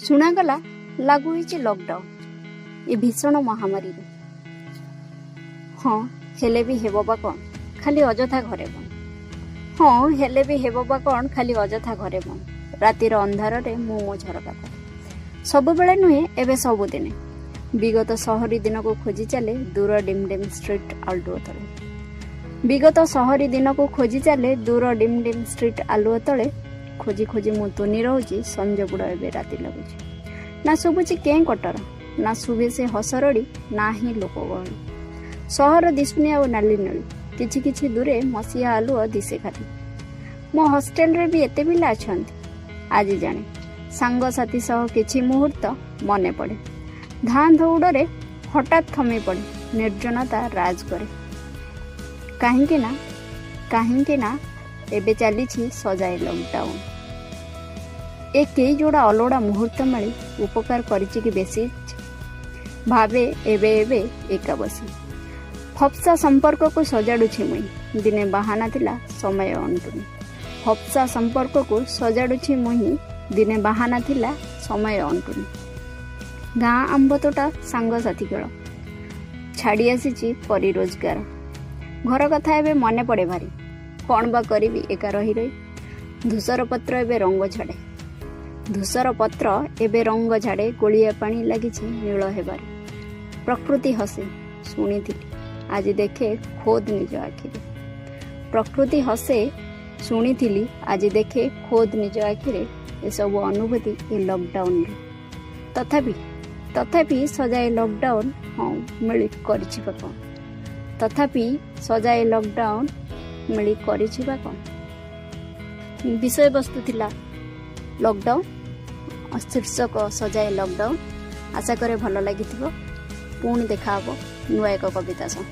शुणागला लागू होईछि लॉकडाउन ए भीषण महामारी। हाँ हेले भी हेबो बा कौन खाली अजथा घरे बंद। हाँ हेले भी हेबो बा कौन खाली अजथा घरे बंद। रातिर अंधार रे मो झरका सब बेले नुहे एबे सबुदिने विगत शहरी दिन को खोजी चले दूर डिम डिम स्ट्रीट आलुओ तले। विगत शहरी दिन को खोजी चले दूर डिम डिम स्ट्रीट आलुओ तले। खोजी खोजी मु तुनी रहुची संज बुड़ एबे राति लगुची। ना शुभुची कें कटर ना शुभे से हसरड़ी ना ही लोक गहली। सहर दिशुनी आ नाली नली किछि किछि दूरे मसीहा आलुओ दिशे खाली। मो हॉस्टेल रे भी एते पिला अछंती। आज जाने सांग साथी सह किछि मुहूर्त मने पड़े। धान दौड़े हठात थमी पड़े निर्जनता राज करे। काहींकि ना एबे चली सजाए लॉकडाउन। ए कई जोड़ा अलोड़ा मुहूर्त मिली उपकार करिछि कि बेसी भावे एबे एबे एका बसी। फप्सा संपर्क को सजाड़ुछि मुई दिने बहाना थिला समय अंटुनी। फप्सा संपर्क को सजाड़ुछि मुई दिने बहाना थिला समय अंटुनी। गाँ आंब तोटा सांग साथी खेल छाड़ी आसी परी रोजगार। घर कथा एबे मने पड़े भारी कौन बा करी एका रही रही। धूसर पत्र एबे रंग छाड़े। धूसर पत्र एबे रंग झाड़े गोलिया पानी लगी नील हेबार। प्रकृति हसे शुणिथिली आज देखे खोद निज आखिरे। प्रकृति हसे शुणिथिली आज देखे खोद निज आखिरे। ए सब अनुभूति ए लॉकडाउन रे। तथापि सजाए लॉकडाउन हाँ मिली करिछि बा कौन। तथापि सजाए लॉकडाउन मिली करिछि बा कौन। विषय वस्तु थिला लॉकडाउन शीर्षक सजाए लॉकडाउन। आशा करे भल लगी। पुणी देखा नुआ एक कविता सह।